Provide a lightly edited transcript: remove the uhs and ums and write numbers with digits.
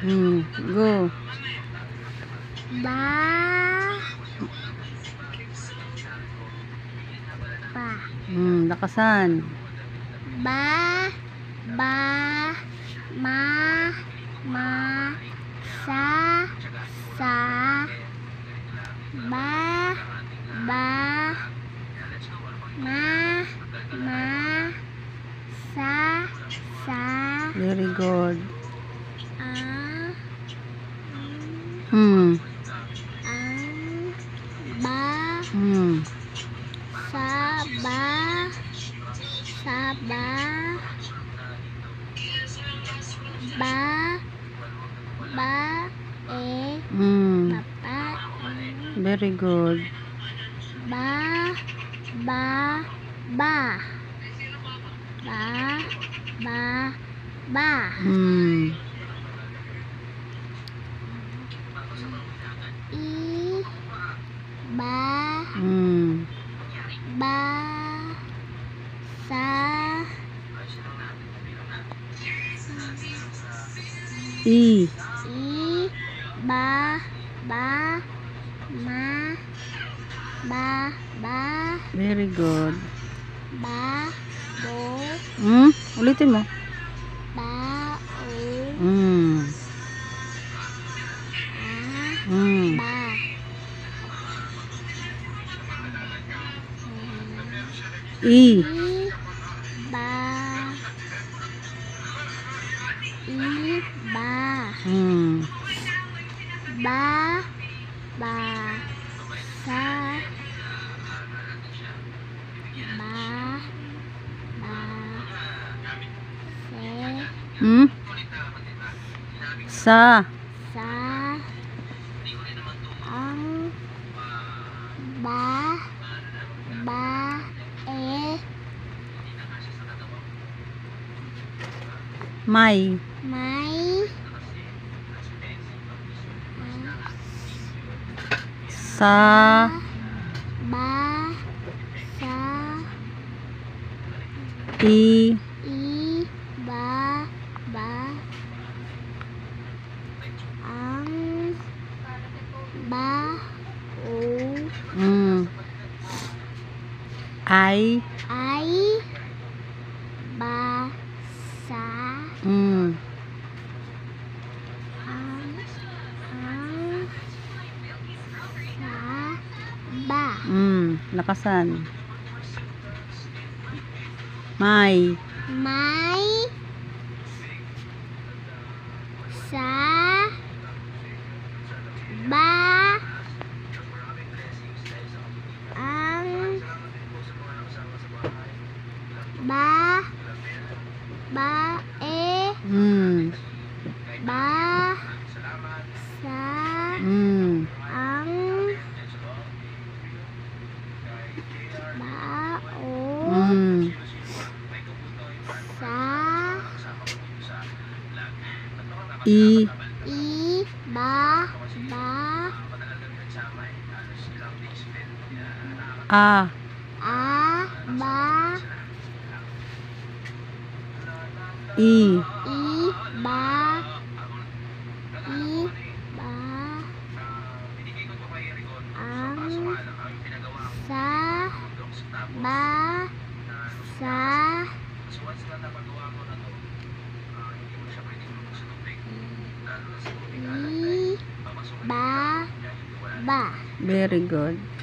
Go. Ba. Ba. Lakasan. Ba. Ba. Ma. Ma. Sa. Sa. Ba. Ba. Ma. Ma. Sa. Sa. Very good. Ah. Ba. Sa. Ba. Sa. Ba. Ba. Ba. Baba. Very good. Ba. Ba. Ba. Ba. Ba. Ba. I. Ba. Ba. Sa. I. Ba. Ba. Ma. Ba. Ba. Very good. Ba. Bo. Ulitin mo. Ba. O. Ba. I. Ba. Ba. Ba. Ba. Sa. Ba. Ba. Sa. Sa. Ang. Ba. Ba. May. May. Sa. Ba. Sa. I. Ba. Ba. Ang. Ba. O. I. Ba. Sa. Mm. Ang. Sa. Ba. Lakasan. May. May. Sa. Ba. Ang. Ba. Ba. Ba. Sa. Ang. Ba. O. Sa. I. Ba. Ba. A. Ba. I. Ba. Ba. Ang. Sa. Ba. Sa. Ba. Ba. Very good.